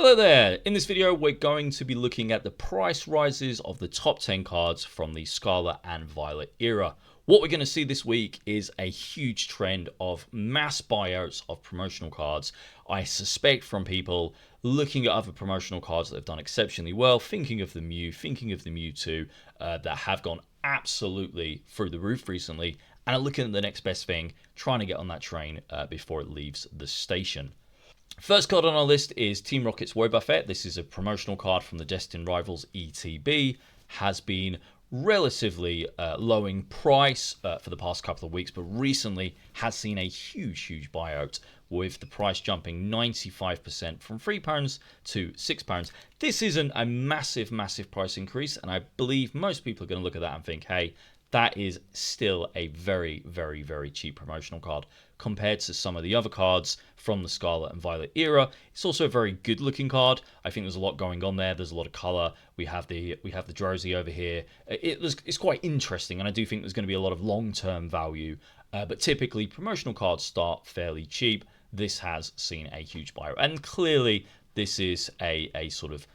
Hello there! In this video we're going to be looking at the price rises of the top 10 cards from the Scarlet and Violet era. What we're going to see this week is a huge trend of mass buyouts of promotional cards. I suspect from people looking at other promotional cards that have done exceptionally well, thinking of the Mew, thinking of the Mewtwo, that have gone absolutely through the roof recently, and are looking at the next best thing, trying to get on that train before it leaves the station. First card on our list is Team Rocket's Wobbuffet. This is a promotional card from the Destined Rivals ETB. Has been relatively low in price for the past couple of weeks, but recently has seen a huge buyout, with the price jumping 95% from £3 to £6. This isn't a massive price increase, and I believe most people are going to look at that and think, hey, that is still a very cheap promotional card compared to some of the other cards from the Scarlet and Violet era. It's also a very good looking card. I think there's a lot going on there. There's a lot of color. We have the Drowsy over here. It's quite interesting, and I do think there's going to be a lot of long-term value. But typically promotional cards start fairly cheap. This has seen a huge buyout, and clearly this is a sort of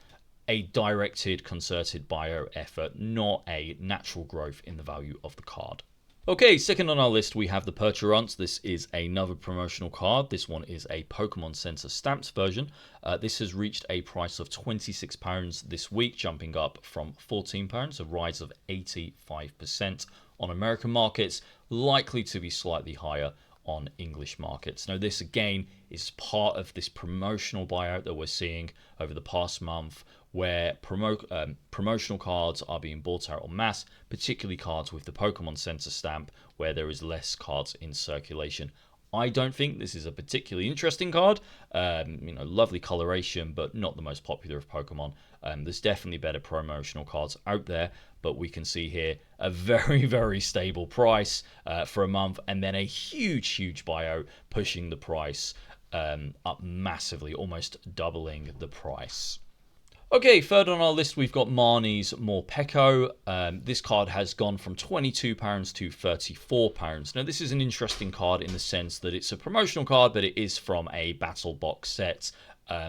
a directed, concerted buyout effort, not a natural growth in the value of the card. Okay, second on our list we have the Perturance. This is another promotional card. This one is a Pokemon Center stamped version. This has reached a price of £26 this week, jumping up from £14, a rise of 85% on American markets, likely to be slightly higher on English markets. Now this again is part of this promotional buyout that we're seeing over the past month, where promotional cards are being bought out en masse, particularly cards with the Pokemon Center stamp, where there is less cards in circulation. I don't think this is a particularly interesting card. Lovely coloration, but not the most popular of Pokemon. There's definitely better promotional cards out there, but we can see here a very stable price for a month, and then a huge buyout, pushing the price up massively, almost doubling the price. Okay, third on our list we've got Marnie's Morpeko. This card has gone from £22 to £34. Now this is an interesting card in the sense that it's a promotional card, but it is from a battle box set.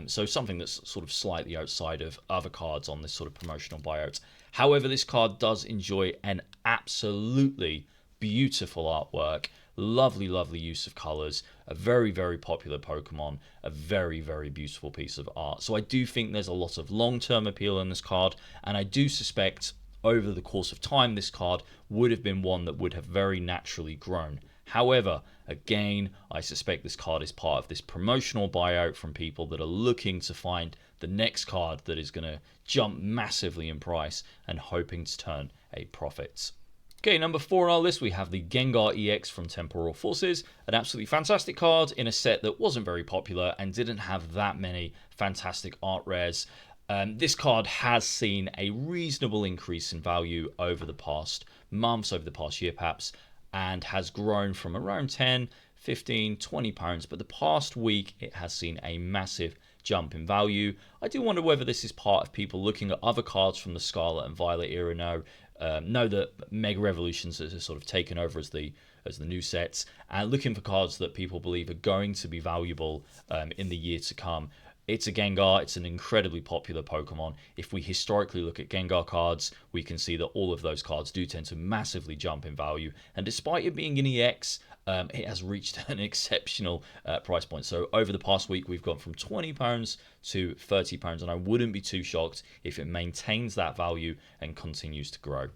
So something that's sort of slightly outside of other cards on this sort of promotional buyout. However, this card does enjoy an absolutely beautiful artwork. Lovely use of colors, a very popular Pokemon, a very beautiful piece of art. So I do think there's a lot of long-term appeal in this card, and I do suspect over the course of time this card would have been one that would have very naturally grown. However, again, I suspect this card is part of this promotional buyout from people that are looking to find the next card that is going to jump massively in price and hoping to turn a profit. Okay, number 4 on our list, we have the Gengar EX from Temporal Forces, an absolutely fantastic card in a set that wasn't very popular and didn't have that many fantastic art rares. This card has seen a reasonable increase in value over the past months, over the past year perhaps, and has grown from around 10, 15, 20 pounds, but the past week it has seen a massive jump in value. I do wonder whether this is part of people looking at other cards from the Scarlet and Violet era now. Know that Mega Revolutions has sort of taken over as the new sets, and looking for cards that people believe are going to be valuable in the year to come. It's a Gengar. It's an incredibly popular Pokemon. If we historically look at Gengar cards, we can see that all of those cards do tend to massively jump in value. And despite it being an EX, it has reached an exceptional price point. So over the past week, we've gone from £20 to £30, and I wouldn't be too shocked if it maintains that value and continues to grow.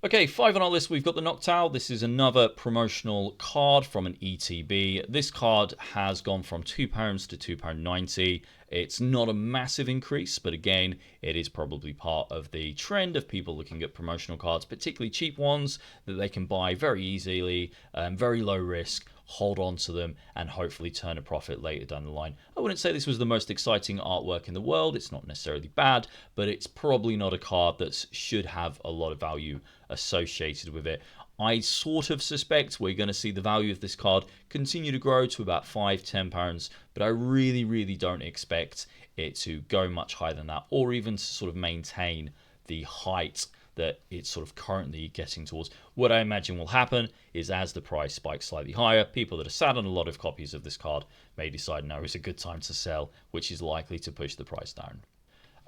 Okay, 5 on our list, we've got the Noctowl. This is another promotional card from an ETB. This card has gone from £2 to £2.90. It's not a massive increase, but again, it is probably part of the trend of people looking at promotional cards, particularly cheap ones that they can buy very easily, very low risk, hold on to them, and hopefully turn a profit later down the line. I wouldn't say this was the most exciting artwork in the world. It's not necessarily bad, but it's probably not a card that should have a lot of value associated with it. I sort of suspect we're going to see the value of this card continue to grow to about £5-10, but I really don't expect it to go much higher than that, or even to sort of maintain the height that it's sort of currently getting towards. What I imagine will happen is as the price spikes slightly higher, people that are sat on a lot of copies of this card may decide now is a good time to sell, which is likely to push the price down.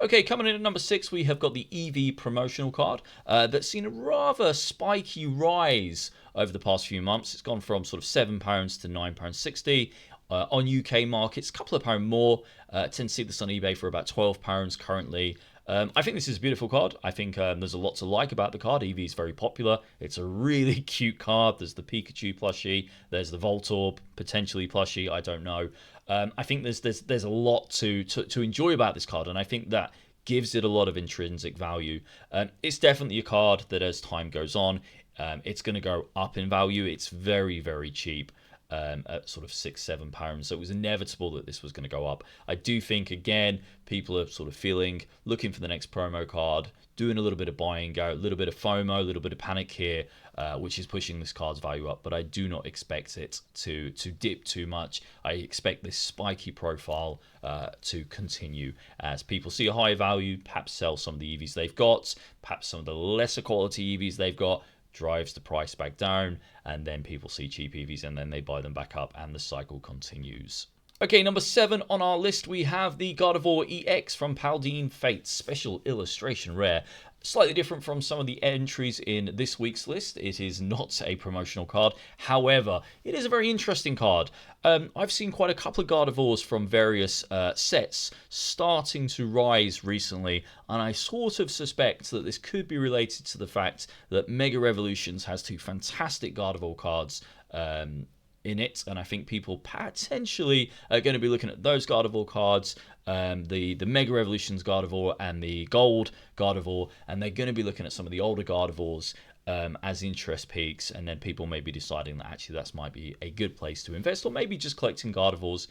Okay, coming in at number 6, we have got the EV promotional card that's seen a rather spiky rise over the past few months. It's gone from sort of £7 to £9.60. On UK markets, a couple of pound more. Tend to see this on eBay for about £12 currently. I think this is a beautiful card. I think there's a lot to like about the card. EV is very popular. It's a really cute card. There's the Pikachu plushie. There's the Voltorb potentially plushie. I don't know. I think there's a lot to enjoy about this card, and I think that gives it a lot of intrinsic value. It's definitely a card that as time goes on, it's going to go up in value. It's very, very cheap. At sort of £6-7, so it was inevitable that this was going to go up. I do think again people are sort of looking for the next promo card, doing a little bit of buying out, a little bit of FOMO, a little bit of panic here, which is pushing this card's value up. But I do not expect it to dip too much. I expect this spiky profile to continue as people see a high value, perhaps sell some of the EVs they've got, perhaps some of the lesser quality EVs they've got, drives the price back down, and then people see cheap EVs and then they buy them back up, and the cycle continues. Okay, number 7 on our list, we have the Gardevoir EX from Paldine Fates, special illustration rare. Slightly different from some of the entries in this week's list. It is not a promotional card. However, it is a very interesting card. I've seen quite a couple of Gardevoirs from various sets starting to rise recently, and I sort of suspect that this could be related to the fact that Mega Revolutions has 2 fantastic Gardevoir cards in it, and I think people potentially are going to be looking at those Gardevoir cards, the Mega Revolutions Gardevoir and the Gold Gardevoir, and they're going to be looking at some of the older Gardevoirs as interest peaks, and then people may be deciding that actually that might be a good place to invest, or maybe just collecting Gardevoirs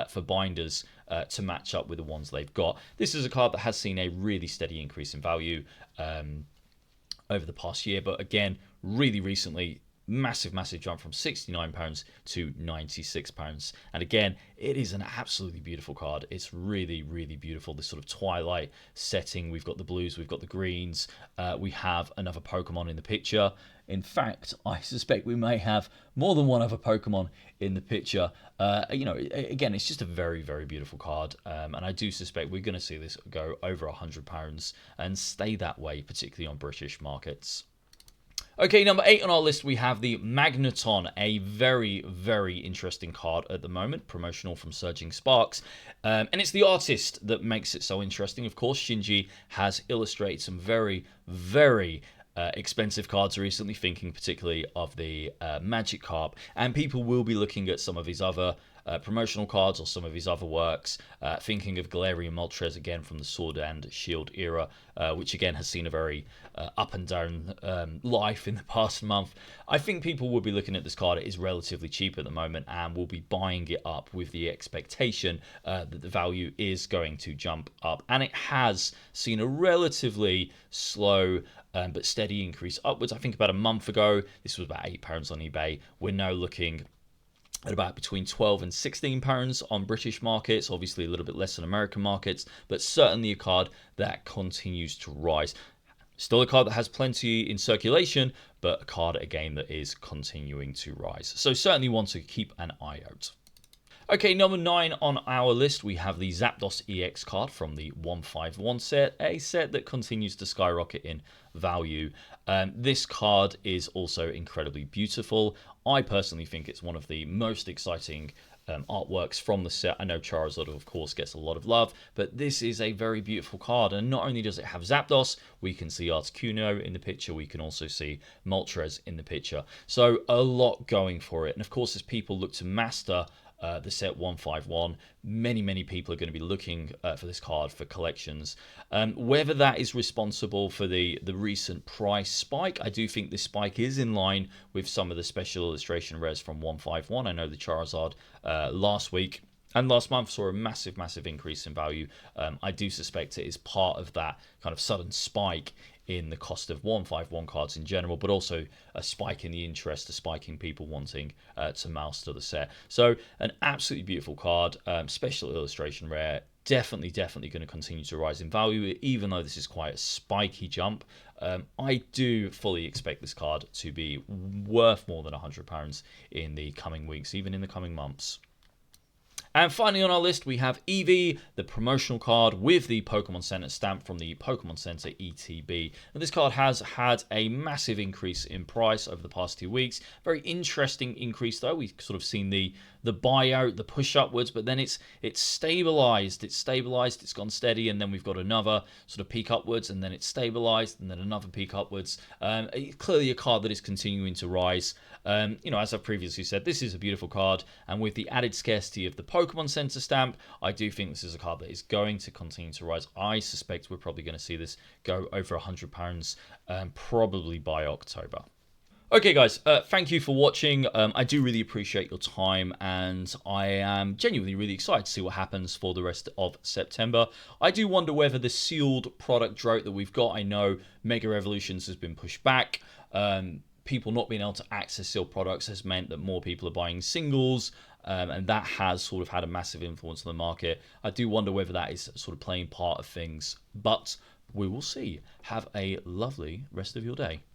for binders to match up with the ones they've got. This is a card that has seen a really steady increase in value over the past year, but again, really recently, massive jump from £69 to £96, and again it is an absolutely beautiful card. It's really beautiful, this sort of twilight setting. We've got the blues, we've got the greens, we have another Pokemon in the picture. In fact, I suspect we may have more than one other Pokemon in the picture. Again, it's just a very beautiful card, and I do suspect we're going to see this go over £100 and stay that way, particularly on British markets. Okay, number 8 on our list, we have the Magneton, a very interesting card at the moment, promotional from Surging Sparks. And it's the artist that makes it so interesting. Of course, Shinji has illustrated some very expensive cards recently, thinking particularly of the Magikarp, and people will be looking at some of his other promotional cards or some of his other works, thinking of Galarian Moltres again from the Sword and Shield era, which again has seen a very up and down life in the past month. I think people will be looking at this card. It is relatively cheap at the moment and will be buying it up with the expectation that the value is going to jump up, and it has seen a relatively slow but steady increase upwards. I think about a month ago this was about £8 on eBay. We're now looking at about between £12 and £16 on British markets, obviously a little bit less on American markets, but certainly a card that continues to rise. Still a card that has plenty in circulation, but a card again that is continuing to rise. So certainly one to keep an eye out. Okay, number 9 on our list, we have the Zapdos EX card from the 151 set, a set that continues to skyrocket in value. This card is also incredibly beautiful. I personally think it's one of the most exciting artworks from the set. I know Charizard, of course, gets a lot of love, but this is a very beautiful card, and not only does it have Zapdos, we can see Articuno in the picture, we can also see Moltres in the picture. So a lot going for it, and of course, as people look to master the set 151, many people are going to be looking for this card for collections. Whether that is responsible for the recent price spike, I do think this spike is in line with some of the special illustration rares from 151. I know the Charizard last week and last month saw a massive increase in value. I do suspect it is part of that kind of sudden spike in the cost of 151 cards in general, but also a spike in the interest, a spike in people wanting to master the set. So an absolutely beautiful card, special illustration rare. definitely going to continue to rise in value, even though this is quite a spiky jump. I do fully expect this card to be worth more than £100 in the coming weeks, even in the coming months. And finally on our list, we have Eevee, the promotional card with the Pokemon Center stamp from the Pokemon Center ETB. Now, this card has had a massive increase in price over the past 2 weeks. Very interesting increase, though. We've sort of seen the buyout, the push upwards, but then it's stabilized. It's gone steady, and then we've got another sort of peak upwards, and then it's stabilized, and then another peak upwards. Clearly a card that is continuing to rise. As I've previously said, this is a beautiful card, and with the added scarcity of the Pokemon Center stamp, I do think this is a card that is going to continue to rise. I suspect we're probably going to see this go over £100 probably by October. Okay, guys, thank you for watching. I do really appreciate your time, and I am genuinely really excited to see what happens for the rest of September. I do wonder whether the sealed product drought that we've got, I know Mega Evolutions has been pushed back. People not being able to access sealed products has meant that more people are buying singles, and that has sort of had a massive influence on the market. I do wonder whether that is sort of playing part of things, but we will see. Have a lovely rest of your day.